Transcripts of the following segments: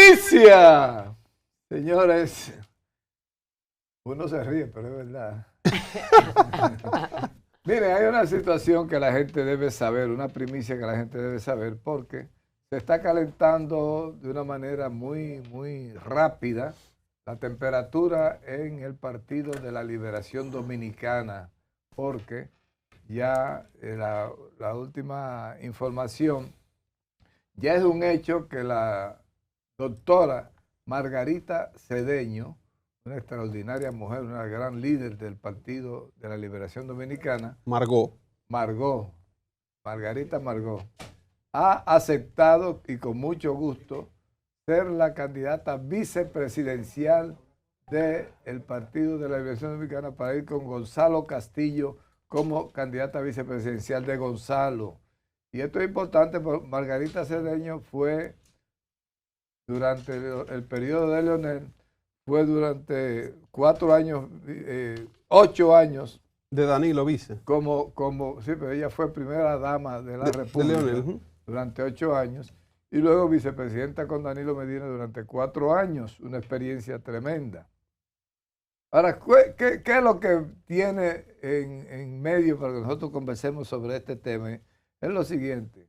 primicia. Señores, uno se ríe, pero es verdad. Mire, hay una situación que la gente debe saber, una primicia que la gente debe saber, porque se está calentando de una manera muy rápida la temperatura en el Partido de la Liberación Dominicana, porque ya la última información, ya es un hecho que la doctora Margarita Cedeño, una extraordinaria mujer, una gran líder del Partido de la Liberación Dominicana. Margarita Margot, ha aceptado y con mucho gusto ser la candidata vicepresidencial del Partido de la Liberación Dominicana para ir con Gonzalo Castillo como candidata vicepresidencial de Gonzalo. Y esto es importante porque Margarita Cedeño fue durante el periodo de Leonel, fue durante 4 años, 8 años. De Danilo Vice. Sí, pero ella fue primera dama de la República de Leonel, durante 8 años. Y luego vicepresidenta con Danilo Medina durante 4 años. Una experiencia tremenda. Ahora, ¿qué es lo que tiene en medio para que nosotros conversemos sobre este tema? Es lo siguiente.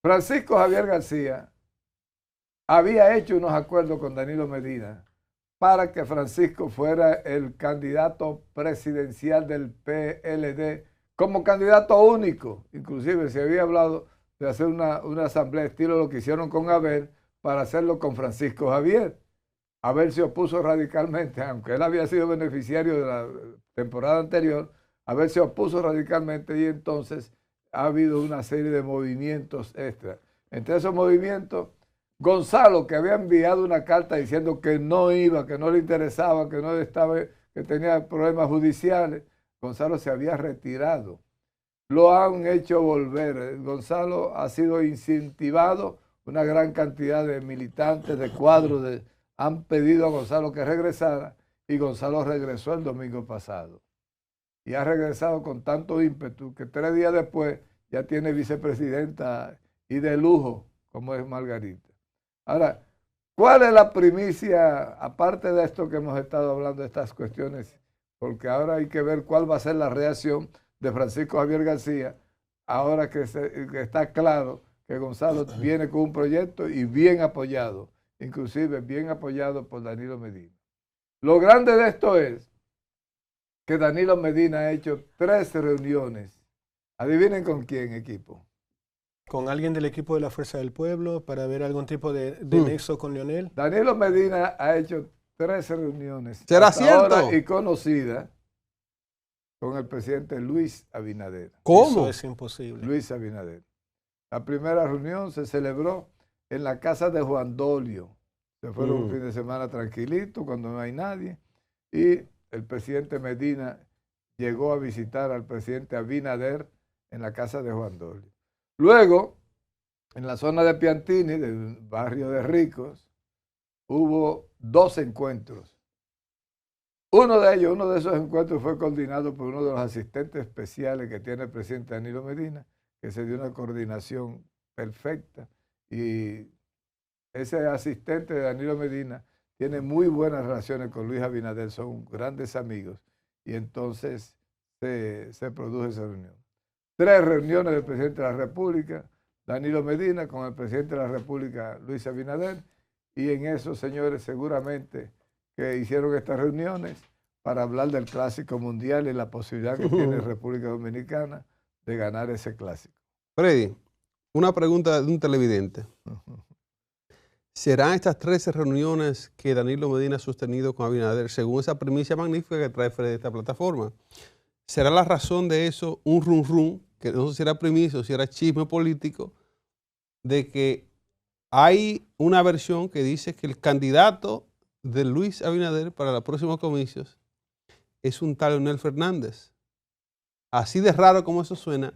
Francisco Javier García había hecho unos acuerdos con Danilo Medina para que Francisco fuera el candidato presidencial del PLD como candidato único. Inclusive se había hablado de hacer una asamblea estilo lo que hicieron con Abel para hacerlo con Francisco Javier. Abel se opuso radicalmente, aunque él había sido beneficiario de la temporada anterior, Abel se opuso radicalmente y entonces ha habido una serie de movimientos extra. Entre esos movimientos, Gonzalo, que había enviado una carta diciendo que no iba, que no le interesaba, que no estaba, que tenía problemas judiciales, Gonzalo se había retirado. Lo han hecho volver. Gonzalo ha sido incentivado, una gran cantidad de militantes, de cuadros, han pedido a Gonzalo que regresara y Gonzalo regresó el domingo pasado. Y ha regresado con tanto ímpetu que 3 días después ya tiene vicepresidenta y de lujo, como es Margarita. Ahora, ¿cuál es la primicia, aparte de esto que hemos estado hablando de estas cuestiones? Porque ahora hay que ver cuál va a ser la reacción de Francisco Javier García, ahora que está claro que Gonzalo viene con un proyecto y bien apoyado, inclusive bien apoyado por Danilo Medina. Lo grande de esto es que Danilo Medina ha hecho 3 reuniones. Adivinen con quién, equipo. Con alguien del equipo de la Fuerza del Pueblo para ver algún tipo de nexo con Leonel. Danilo Medina ha hecho 13 reuniones. ¿Será cierto? Y conocida con el presidente Luis Abinader. ¿Cómo? Eso es imposible. Luis Abinader. La primera reunión se celebró en la casa de Juan Dolio. Se fueron un fin de semana tranquilito cuando no hay nadie. Y el presidente Medina llegó a visitar al presidente Abinader en la casa de Juan Dolio. Luego, en la zona de Piantini, del barrio de Ricos, hubo 2 encuentros. Uno de esos encuentros fue coordinado por uno de los asistentes especiales que tiene el presidente Danilo Medina, que se dio una coordinación perfecta. Y ese asistente de Danilo Medina tiene muy buenas relaciones con Luis Abinader, son grandes amigos. Y entonces se produjo esa reunión. 3 reuniones del presidente de la República, Danilo Medina, con el presidente de la República, Luis Abinader, y en eso, señores, seguramente que hicieron estas reuniones para hablar del Clásico Mundial y la posibilidad que tiene República Dominicana de ganar ese clásico. Freddy, una pregunta de un televidente. ¿Serán estas 13 reuniones que Danilo Medina ha sostenido con Abinader, según esa primicia magnífica que trae Freddy de esta plataforma? ¿Será la razón de eso un rum, que no sé si era primicia o si era chisme político, de que hay una versión que dice que el candidato de Luis Abinader para los próximos comicios es un tal Leonel Fernández? Así de raro como eso suena,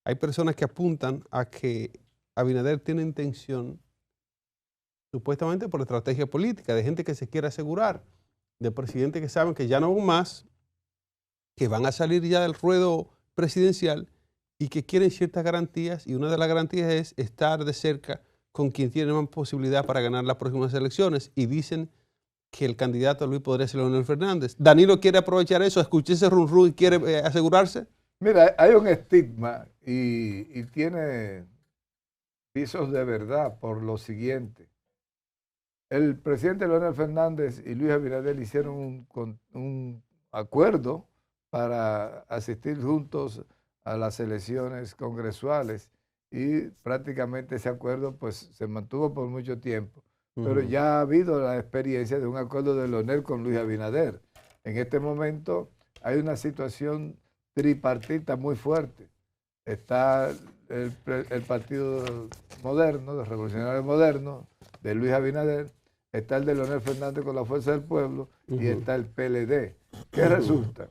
hay personas que apuntan a que Abinader tiene intención, supuestamente por estrategia política, de gente que se quiere asegurar, de presidentes que saben que ya no van más, que van a salir ya del ruedo presidencial y que quieren ciertas garantías, y una de las garantías es estar de cerca con quien tiene más posibilidad para ganar las próximas elecciones y dicen que el candidato Luis podría ser Leonel Fernández. ¿Danilo quiere aprovechar eso? ¿Escuché ese run run y quiere asegurarse? Mira, hay un estigma y tiene pisos de verdad por lo siguiente. El presidente Leonel Fernández y Luis Abinader hicieron un acuerdo para asistir juntos a las elecciones congresuales y prácticamente ese acuerdo pues se mantuvo por mucho tiempo. Pero ya ha habido la experiencia de un acuerdo de Leonel con Luis Abinader. En este momento hay una situación tripartita muy fuerte. Está el Partido Moderno, el Revolucionario Moderno, de Luis Abinader, está el de Leonel Fernández con la Fuerza del Pueblo y está el PLD. ¿Qué resulta?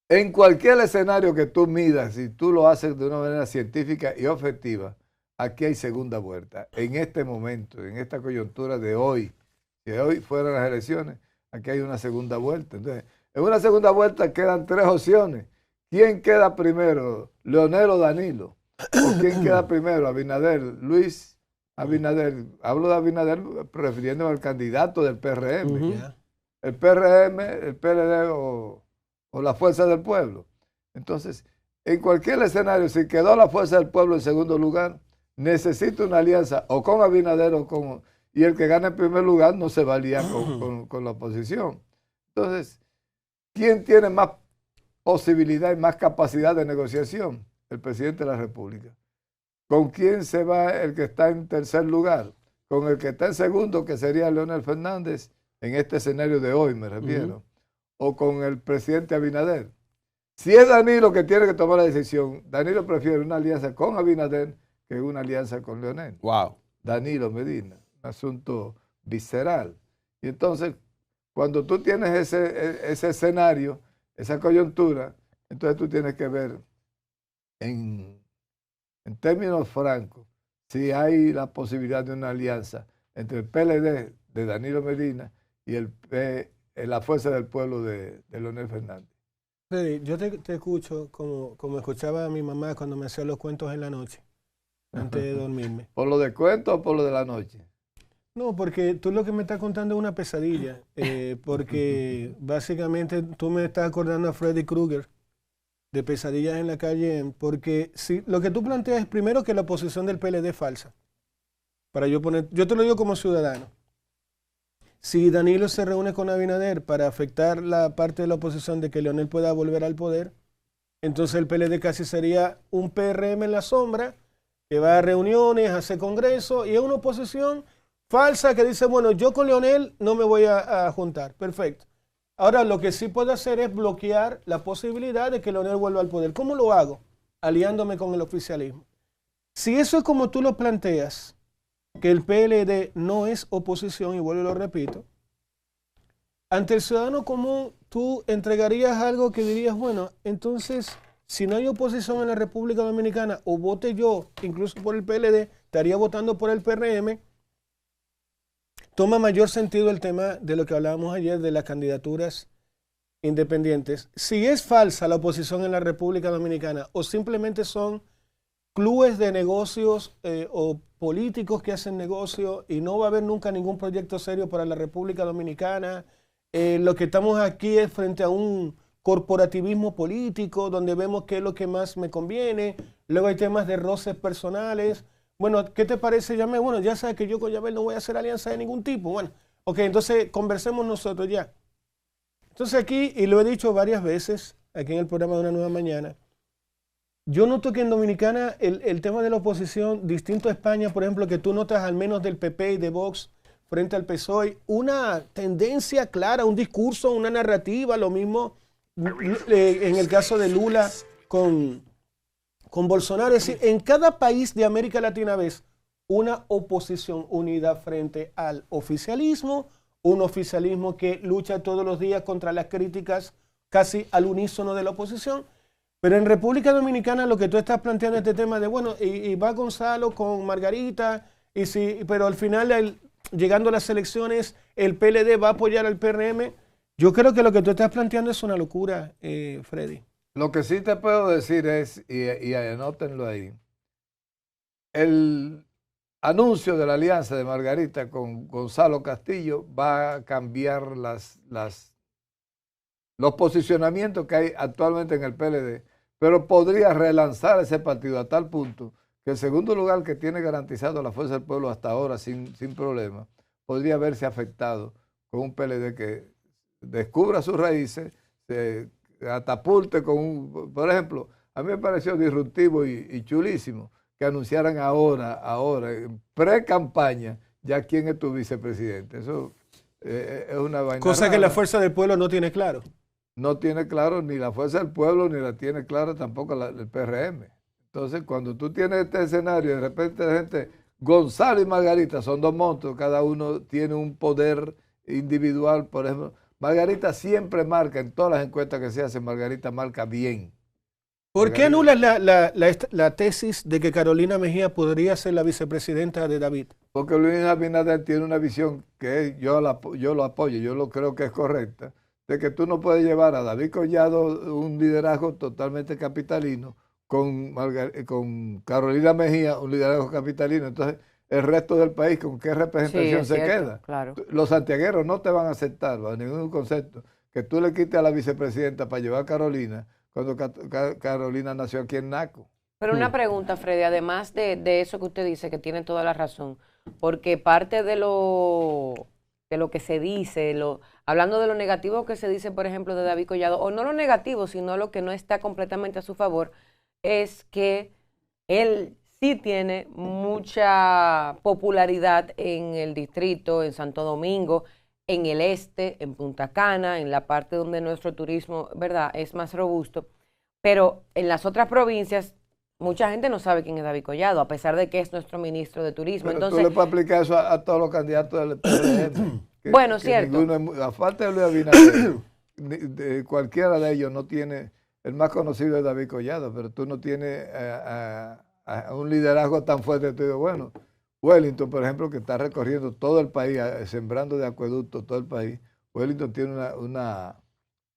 En cualquier escenario que tú midas, si tú lo haces de una manera científica y objetiva, aquí hay segunda vuelta. En este momento, en esta coyuntura de hoy, si hoy fueran las elecciones, aquí hay una segunda vuelta. Entonces, en una segunda vuelta quedan tres opciones. ¿Quién queda primero? ¿Leonel o Danilo? ¿O quién queda primero? ¿Abinader? Luis Abinader. Hablo de Abinader refiriéndome al candidato del PRM. El PRM, el PLD o la Fuerza del Pueblo. Entonces, en cualquier escenario, si quedó la Fuerza del Pueblo en segundo lugar, necesita una alianza o con Abinader o con... Y el que gana en primer lugar no se va a aliar con la oposición. Entonces, ¿quién tiene más posibilidad y más capacidad de negociación? El presidente de la República. ¿Con quién se va el que está en tercer lugar? Con el que está en segundo, que sería Leonel Fernández, en este escenario de hoy me refiero, o con el presidente Abinader. Si es Danilo que tiene que tomar la decisión, Danilo prefiere una alianza con Abinader que una alianza con Leonel. Wow. Danilo Medina, un asunto visceral. Y entonces, cuando tú tienes ese escenario, esa coyuntura, entonces tú tienes que ver en términos francos si hay la posibilidad de una alianza entre el PLD de Danilo Medina y la Fuerza del Pueblo de Leonel Fernández. Freddy, yo te escucho como escuchaba a mi mamá cuando me hacía los cuentos en la noche, antes de dormirme. ¿Por lo de cuento o por lo de la noche? No, porque tú lo que me estás contando es una pesadilla, porque básicamente tú me estás acordando a Freddy Krueger de Pesadillas en la Calle, porque si, lo que tú planteas es primero que la oposición del PLD es falsa. Yo te lo digo como ciudadano. Si Danilo se reúne con Abinader para afectar la parte de la oposición de que Leonel pueda volver al poder, entonces el PLD casi sería un PRM en la sombra, que va a reuniones, hace congresos, y es una oposición falsa que dice, bueno, yo con Leonel no me voy a juntar. Perfecto. Ahora, lo que sí puedo hacer es bloquear la posibilidad de que Leonel vuelva al poder. ¿Cómo lo hago? Aliándome con el oficialismo. Si eso es como tú lo planteas, que el PLD no es oposición, y vuelvo y lo repito, ante el ciudadano común tú entregarías algo que dirías, bueno, entonces, si no hay oposición en la República Dominicana, o vote yo, incluso por el PLD, estaría votando por el PRM. Toma mayor sentido el tema de lo que hablábamos ayer de las candidaturas independientes. Si es falsa la oposición en la República Dominicana o simplemente son clubes de negocios o políticos que hacen negocio y no va a haber nunca ningún proyecto serio para la República Dominicana, lo que estamos aquí es frente a un corporativismo político donde vemos qué es lo que más me conviene, luego hay temas de roces personales. Bueno, ¿qué te parece, Yamel? Bueno, ya sabes que yo con Yamel no voy a hacer alianza de ningún tipo. Bueno, ok, entonces conversemos nosotros ya. Entonces aquí, y lo he dicho varias veces, aquí en el programa de Una Nueva Mañana, yo noto que en Dominicana el tema de la oposición, distinto a España, por ejemplo, que tú notas al menos del PP y de Vox frente al PSOE, una tendencia clara, un discurso, una narrativa, lo mismo en el caso de Lula con Bolsonaro. Es decir, en cada país de América Latina ves una oposición unida frente al oficialismo, un oficialismo que lucha todos los días contra las críticas casi al unísono de la oposición. Pero en República Dominicana lo que tú estás planteando este tema de, bueno, y va Gonzalo con Margarita, pero al final, llegando a las elecciones, el PLD va a apoyar al PRM. Yo creo que lo que tú estás planteando es una locura, Freddy. Lo que sí te puedo decir es, y anótenlo ahí, anuncio de la alianza de Margarita con Gonzalo Castillo va a cambiar los posicionamientos que hay actualmente en el PLD, pero podría relanzar ese partido a tal punto que el segundo lugar que tiene garantizado la Fuerza del Pueblo hasta ahora sin problema, podría verse afectado con un PLD que descubra sus raíces, se catapulte con por ejemplo, a mí me pareció disruptivo y chulísimo que anunciaran ahora, en pre-campaña, ya quién es tu vicepresidente. Eso es una vaina cosa rara. que la Fuerza del Pueblo no tiene claro. No tiene claro ni la Fuerza del Pueblo, ni la tiene claro tampoco el PRM. Entonces, cuando tú tienes este escenario, de repente la gente, Gonzalo y Margarita son dos monstruos, cada uno tiene un poder individual. Por ejemplo, Margarita siempre marca, en todas las encuestas que se hacen, Margarita marca bien. ¿Por qué anulas la tesis de que Carolina Mejía podría ser la vicepresidenta de David? Porque Luis Abinader tiene una visión que yo lo apoyo, yo lo creo que es correcta, de que tú no puedes llevar a David Collado un liderazgo totalmente capitalino, con Carolina Mejía un liderazgo capitalino. Entonces, el resto del país, ¿con qué representación se queda? Claro. Los santiagueros no te van a aceptar bajo ningún concepto que tú le quites a la vicepresidenta para llevar a Carolina, cuando Carolina nació aquí en Naco. Pero una pregunta, Freddy, además de eso que usted dice, que tiene toda la razón, porque parte de lo que se dice, hablando de lo negativo que se dice, por ejemplo, de David Collado, o no lo negativo, sino lo que no está completamente a su favor, es que él sí tiene mucha popularidad en el distrito, en Santo Domingo, en el este, en Punta Cana, en la parte donde nuestro turismo, ¿verdad?, es más robusto. Pero en las otras provincias, mucha gente no sabe quién es David Collado, a pesar de que es nuestro ministro de turismo. Pero entonces, tú le puedes aplicar eso a todos los candidatos del PRM. Bueno, cierto. A falta de Luis Abinader, cualquiera de ellos no tiene, el más conocido es David Collado, pero tú no tienes un liderazgo tan fuerte. Tú dices, bueno, Wellington, por ejemplo, que está recorriendo todo el país, sembrando de acueducto todo el país, Wellington tiene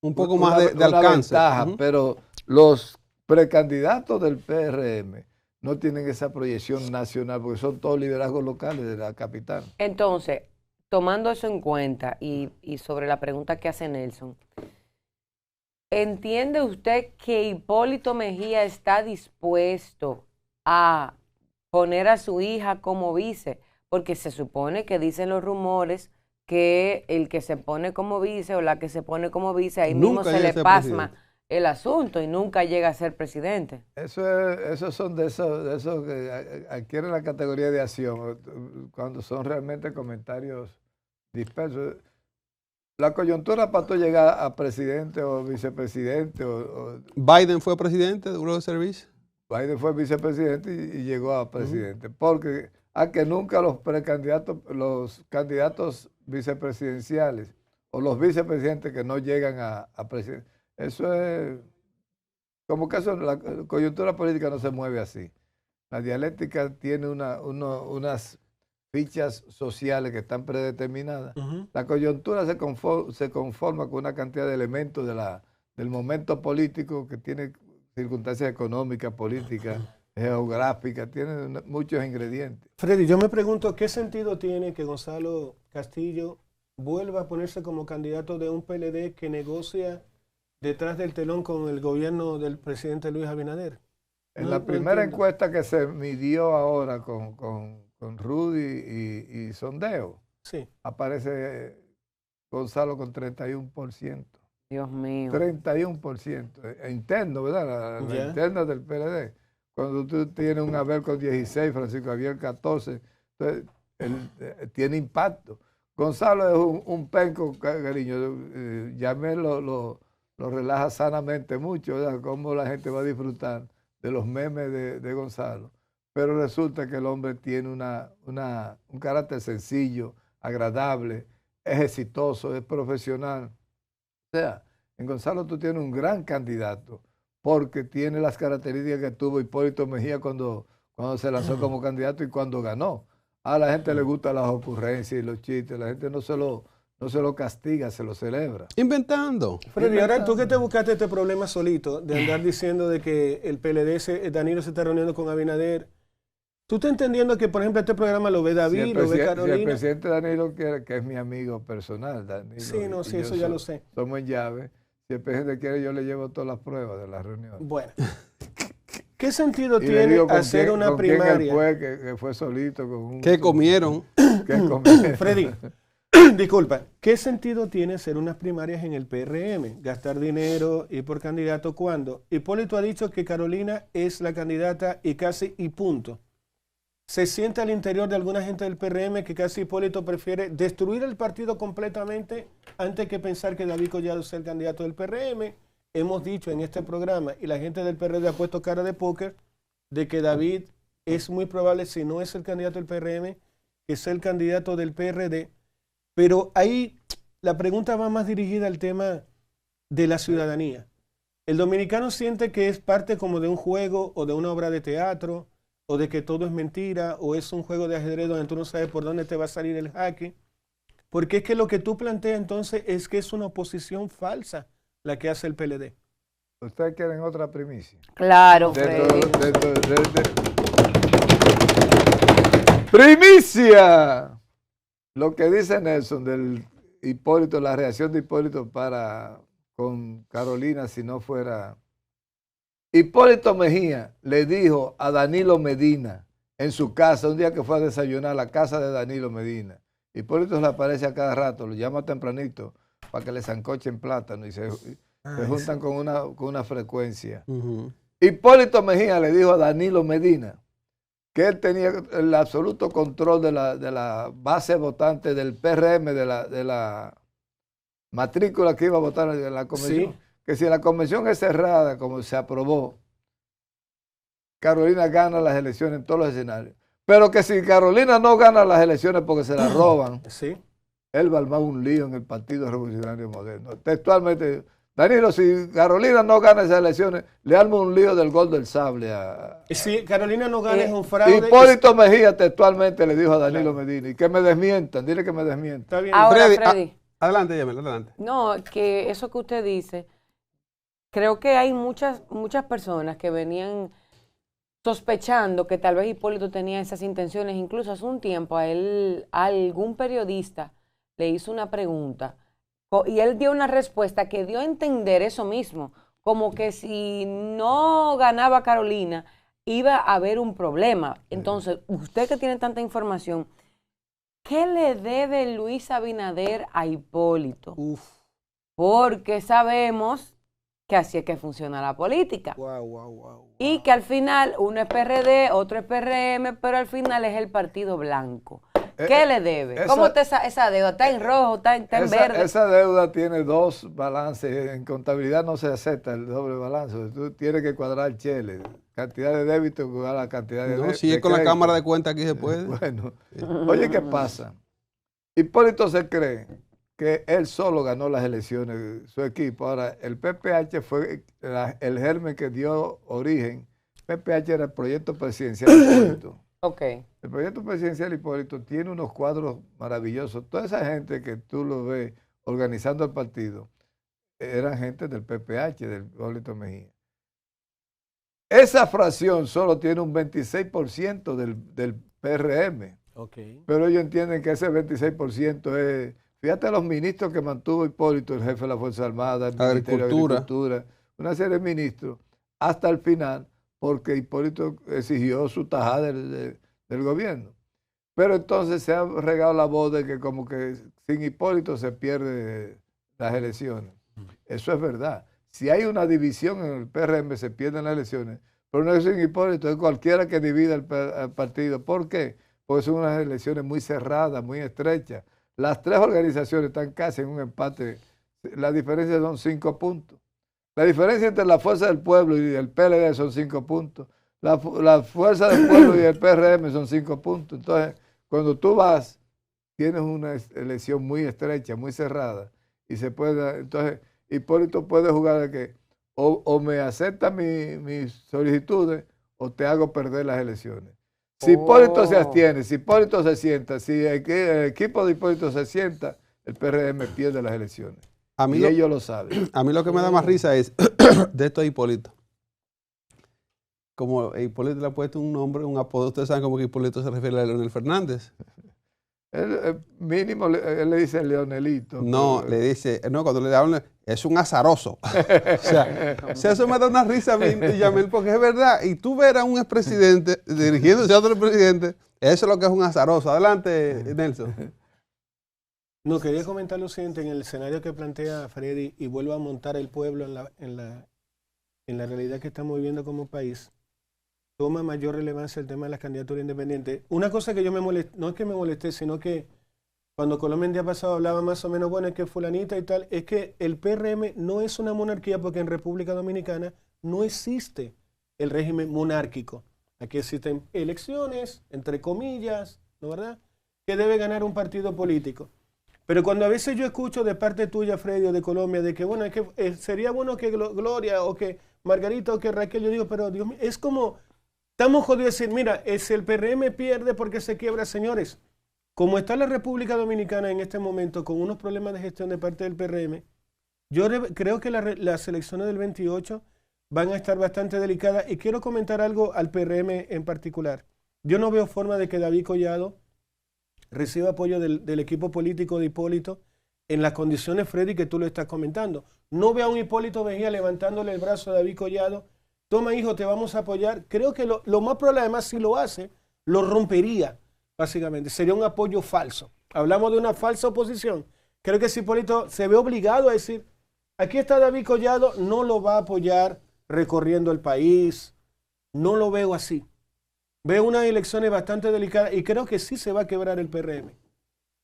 un poco más de alcance. Ventaja, pero los precandidatos del PRM no tienen esa proyección nacional, porque son todos liderazgos locales de la capital. Entonces, tomando eso en cuenta y sobre la pregunta que hace Nelson, ¿entiende usted que Hipólito Mejía está dispuesto a poner a su hija como vice? Porque se supone que dicen los rumores que el que se pone como vice o la que se pone como vice, ahí mismo se le pasma el asunto y nunca llega a ser presidente. Esos son de esos que adquieren la categoría de acción, cuando son realmente comentarios dispersos. La coyuntura para tú llegar a presidente o vicepresidente. Biden fue presidente, duró de servicio. Biden fue vicepresidente y llegó a presidente. Porque a que nunca los candidatos vicepresidenciales o los vicepresidentes que no llegan a presidente. Eso es como que la coyuntura política no se mueve así. La dialéctica tiene unas fichas sociales que están predeterminadas. La coyuntura se conforma con una cantidad de elementos del momento político que tiene circunstancias económicas, políticas, geográficas, tiene muchos ingredientes. Freddy, yo me pregunto, ¿qué sentido tiene que Gonzalo Castillo vuelva a ponerse como candidato de un PLD que negocia detrás del telón con el gobierno del presidente Luis Abinader? En la primera encuesta que se midió ahora con Rudy y sondeo, sí, aparece Gonzalo con 31%. Dios mío. 31%. Interno, ¿verdad? La interna del PLD. Cuando tú tienes un Abel con 16, Francisco Javier 14, entonces tiene impacto. Gonzalo es un penco, cariño. Llamé lo relaja sanamente mucho, ¿verdad? Cómo la gente va a disfrutar de los memes de Gonzalo. Pero resulta que el hombre tiene un carácter sencillo, agradable, es exitoso, es profesional. O sea, en Gonzalo tú tienes un gran candidato porque tiene las características que tuvo Hipólito Mejía cuando se lanzó como candidato y cuando ganó. A la gente le gustan las ocurrencias y los chistes, la gente no se lo castiga, se lo celebra. Inventando. Freddy, ahora tú que te buscaste este problema solito de andar diciendo de que el PLD, Danilo se está reuniendo con Abinader, ¿Tú estás entendiendo que, por ejemplo, este programa lo ve David, lo ve Carolina? Si el presidente Danilo quiere, que es mi amigo personal, Danilo. Sí, no, sí, eso ya lo sé. Somos en llave. Si el presidente quiere, yo le llevo todas las pruebas de la reunión. Bueno. ¿Qué sentido tiene hacer una primaria? Que fue solito con un... ¿Qué comieron? ¿Qué comieron? Freddy, disculpa. ¿Qué sentido tiene hacer unas primarias en el PRM? Gastar dinero, ir por candidato, ¿cuándo? Hipólito ha dicho que Carolina es la candidata y casi y punto. Se siente al interior de alguna gente del PRM que casi Hipólito prefiere destruir el partido completamente antes que pensar que David Collado sea el candidato del PRM. Hemos dicho en este programa, y la gente del PRD ha puesto cara de póker, de que David es muy probable, si no es el candidato del PRM, que sea el candidato del PRD. Pero ahí la pregunta va más dirigida al tema de la ciudadanía. El dominicano siente que es parte como de un juego o de una obra de teatro, o de que todo es mentira, o es un juego de ajedrez donde tú no sabes por dónde te va a salir el jaque. Porque es que lo que tú planteas entonces es que es una oposición falsa la que hace el PLD. ¿Ustedes quieren otra primicia? Claro, Freddy. ¡Primicia! Lo que dice Nelson del Hipólito, la reacción de Hipólito con Carolina si no fuera... Hipólito Mejía le dijo a Danilo Medina en su casa, un día que fue a desayunar a la casa de Danilo Medina. Hipólito se le aparece a cada rato, lo llama tempranito para que le sancochen plátano y se juntan con una frecuencia. Hipólito Mejía le dijo a Danilo Medina que él tenía el absoluto control de la base votante del PRM, de la matrícula que iba a votar en la convención. Sí. Que si la convención es cerrada, como se aprobó, Carolina gana las elecciones en todos los escenarios. Pero que si Carolina no gana las elecciones porque se las roban, sí, él va a armar un lío en el Partido Revolucionario Moderno. Textualmente, Danilo, si Carolina no gana esas elecciones, le arma un lío del gol del sable. Si Carolina no gana es un fraude. Hipólito Mejía textualmente le dijo a Danilo Medina, y que me desmientan, dile que me desmientan. Está bien. Ahora, Freddy. Adelante, Yamel, adelante. No, que eso que usted dice, creo que hay muchas personas que venían sospechando que tal vez Hipólito tenía esas intenciones. Incluso hace un tiempo a algún periodista le hizo una pregunta y él dio una respuesta que dio a entender eso mismo, como que si no ganaba Carolina iba a haber un problema. Entonces, usted que tiene tanta información, ¿qué le debe Luis Abinader a Hipólito? Porque sabemos que así es que funciona la política. Y que al final uno es PRD, otro es PRM, pero al final es el partido blanco. ¿Qué le debe? ¿Cómo está esa deuda? ¿Está en rojo? ¿Está en verde? Esa deuda tiene dos balances. En contabilidad no se acepta el doble balance. Tú tienes que cuadrar chele. Cantidad de débito igual a la cantidad de débito. No, si es con la cámara de cuenta aquí se puede. Bueno, oye, ¿qué pasa? Hipólito se cree que él solo ganó las elecciones, su equipo. Ahora, el PPH fue el germen que dio origen. PPH era el proyecto presidencial de Hipólito. Okay. El proyecto presidencial de Hipólito tiene unos cuadros maravillosos. Toda esa gente que tú lo ves organizando el partido eran gente del PPH, del Hipólito Mejía. Esa fracción solo tiene un 26% del PRM. Okay. Pero ellos entienden que ese 26% es... Fíjate los ministros que mantuvo Hipólito, el jefe de la Fuerza Armada, el Ministerio de Agricultura, una serie de ministros, hasta el final, porque Hipólito exigió su tajada del gobierno. Pero entonces se ha regado la voz de que como que sin Hipólito se pierden las elecciones. Eso es verdad. Si hay una división en el PRM, se pierden las elecciones. Pero no es sin Hipólito, es cualquiera que divida el partido. ¿Por qué? Porque son unas elecciones muy cerradas, muy estrechas. Las tres organizaciones están casi en un empate. La diferencia son 5 puntos. La diferencia entre la Fuerza del Pueblo y el PLD son 5 puntos. La Fuerza del Pueblo y el PRM son 5 puntos. Entonces, cuando tú vas, tienes una elección muy estrecha, muy cerrada. Y se puede, entonces, Hipólito puede jugar de que o me acepta mis solicitudes o te hago perder las elecciones. Si Hipólito se abstiene, si Hipólito se sienta, si el equipo de Hipólito se sienta, el PRM pierde las elecciones. Y ellos lo saben. A mí lo que me da más risa es de esto de Hipólito. como Hipólito le ha puesto un nombre, un apodo, ustedes saben cómo que Hipólito se refiere a Leonel Fernández. Mínimo, él le dice Leonelito. No, le dice, no, cuando le hablan, es un azaroso. O sea, eso me da una risa a mí, Yamil, porque es verdad. Y tú ver a un expresidente dirigiéndose a otro presidente, eso es lo que es un azaroso. Adelante, Nelson. No, quería comentar lo siguiente, en el escenario que plantea Freddy, y vuelvo a montar el pueblo en la realidad que estamos viviendo como país, toma mayor relevancia el tema de las candidaturas independientes. Una cosa que yo me molesté, no es que me molesté, sino que cuando Colombia el día pasado hablaba más o menos, bueno, es que fulanita y tal, es que el PRM no es una monarquía porque en República Dominicana no existe el régimen monárquico. Aquí existen elecciones, entre comillas, ¿no verdad?, que debe ganar un partido político. Pero cuando a veces yo escucho de parte tuya, Freddy, o de Colombia, de que, bueno, es que sería bueno que Gloria o que Margarita o que Raquel, yo digo, pero Dios mío, es como... Estamos jodidos de decir, mira, si el PRM pierde porque se quiebra, señores. Como está la República Dominicana en este momento con unos problemas de gestión de parte del PRM, yo creo que las elecciones del 28 van a estar bastante delicadas. Y quiero comentar algo al PRM en particular. Yo no veo forma de que David Collado reciba apoyo del equipo político de Hipólito en las condiciones, Freddy, que tú lo estás comentando. No veo a un Hipólito Mejía levantándole el brazo a David Collado. Toma, hijo, te vamos a apoyar. Creo que lo más probable, además, si lo hace, lo rompería, básicamente. Sería un apoyo falso. Hablamos de una falsa oposición. Creo que si Hipólito se ve obligado a decir, aquí está David Collado, no lo va a apoyar recorriendo el país. No lo veo así. Veo unas elecciones bastante delicadas y creo que sí se va a quebrar el PRM,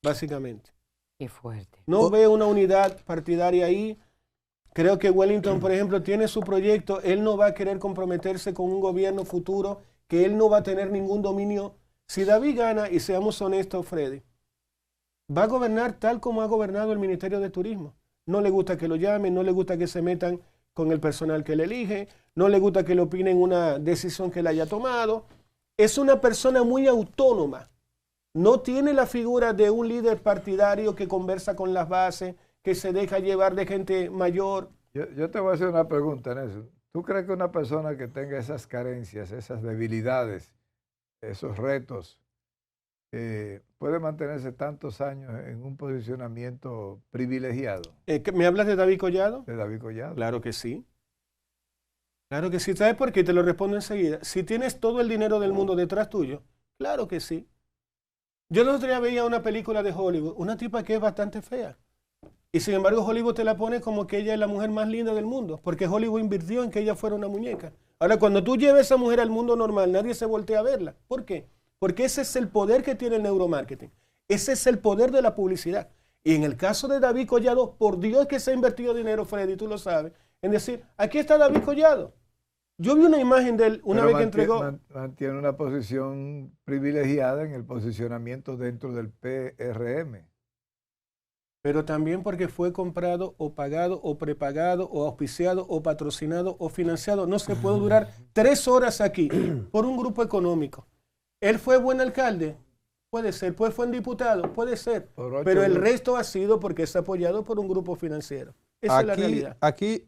básicamente. Qué fuerte. No veo una unidad partidaria ahí. Creo que Wellington, por ejemplo, tiene su proyecto. Él no va a querer comprometerse con un gobierno futuro, que él no va a tener ningún dominio. Si David gana, y seamos honestos, Freddy, va a gobernar tal como ha gobernado el Ministerio de Turismo. No le gusta que lo llamen, no le gusta que se metan con el personal que le elige, no le gusta que le opinen una decisión que él haya tomado. Es una persona muy autónoma. No tiene la figura de un líder partidario que conversa con las bases, que se deja llevar de gente mayor. Yo te voy a hacer una pregunta, Nelson. ¿Tú crees que una persona que tenga esas carencias, esas debilidades, esos retos, puede mantenerse tantos años en un posicionamiento privilegiado? ¿Me hablas de David Collado? De David Collado. Claro que sí. Claro que sí. ¿Sabes por qué? Te lo respondo enseguida. Si tienes todo el dinero del mundo detrás tuyo, claro que sí. Yo el otro día veía una película de Hollywood, una tipa que es bastante fea. Y sin embargo Hollywood te la pone como que ella es la mujer más linda del mundo, porque Hollywood invirtió en que ella fuera una muñeca. Ahora, cuando tú lleves a esa mujer al mundo normal, nadie se voltea a verla. ¿Por qué? Porque ese es el poder que tiene el neuromarketing. Ese es el poder de la publicidad. Y en el caso de David Collado, por Dios que se ha invertido dinero, Freddy, tú lo sabes, en decir, aquí está David Collado. Yo vi una imagen de él una vez que entregó... Mantiene una posición privilegiada en el posicionamiento dentro del PRM. Pero también porque fue comprado o pagado o prepagado o auspiciado o patrocinado o financiado. No se puede durar 3 horas aquí por un grupo económico. ¿Él fue buen alcalde? Puede ser. ¿Fue buen diputado? Puede ser. Pero el resto ha sido porque es apoyado por un grupo financiero. Esa es la realidad. Aquí,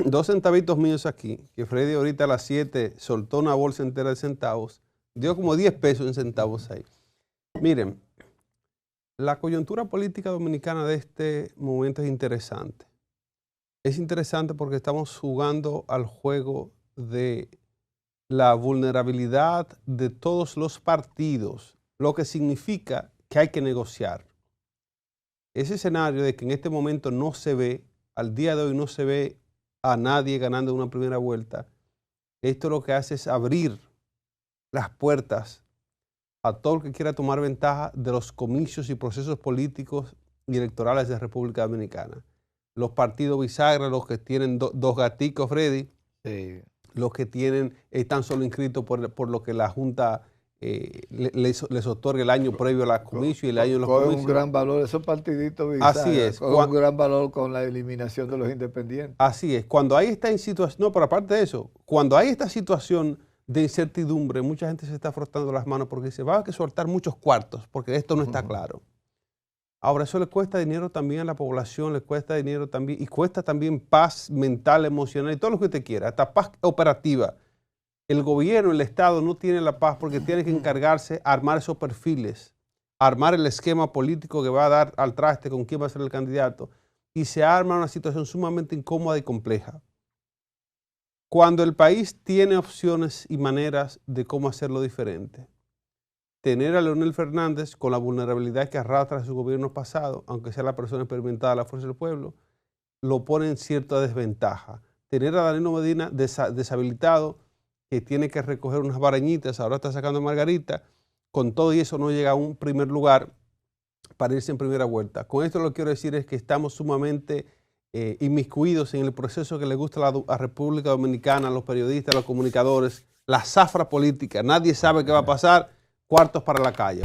2 centavitos míos aquí, que Freddy ahorita a las 7 soltó una bolsa entera de centavos, dio como 10 pesos en centavos ahí. Miren, la coyuntura política dominicana de este momento es interesante. Es interesante porque estamos jugando al juego de la vulnerabilidad de todos los partidos, lo que significa que hay que negociar. Ese escenario de que en este momento no se ve, al día de hoy no se ve a nadie ganando una primera vuelta, esto lo que hace es abrir las puertas a todo el que quiera tomar ventaja de los comicios y procesos políticos y electorales de República Dominicana. Los partidos bisagra, los que tienen dos gaticos, Freddy, sí. Los que tienen, están solo inscritos por lo que la Junta les otorga el año previo a la comisión y el año de los comicios. Con un gran valor, esos partiditos bisagra, así es, con un gran valor con la eliminación de los independientes. Así es, cuando hay esta situación, no, pero aparte de eso, cuando hay esta situación de incertidumbre, mucha gente se está frotando las manos porque dice, va a haber que soltar muchos cuartos porque esto no está claro. Ahora, eso le cuesta dinero también a la población, le cuesta dinero también, y cuesta también paz mental, emocional, y todo lo que usted quiera, hasta paz operativa. el gobierno, el Estado no tiene la paz porque tiene que encargarse a armar esos perfiles, armar el esquema político que va a dar al traste con quién va a ser el candidato, y se arma una situación sumamente incómoda y compleja. Cuando el país tiene opciones y maneras de cómo hacerlo diferente, tener a Leonel Fernández con la vulnerabilidad que arrastra su gobierno pasado, aunque sea la persona experimentada de la Fuerza del Pueblo, lo pone en cierta desventaja. Tener a Danilo Medina deshabilitado, que tiene que recoger unas barañitas, ahora está sacando a Margarita, con todo y eso no llega a un primer lugar para irse en primera vuelta. Con esto lo que quiero decir es que estamos sumamente inmiscuidos en el proceso que le gusta a la República Dominicana, a los periodistas, a los comunicadores, la zafra política. Nadie sabe qué va a pasar, cuartos para la calle.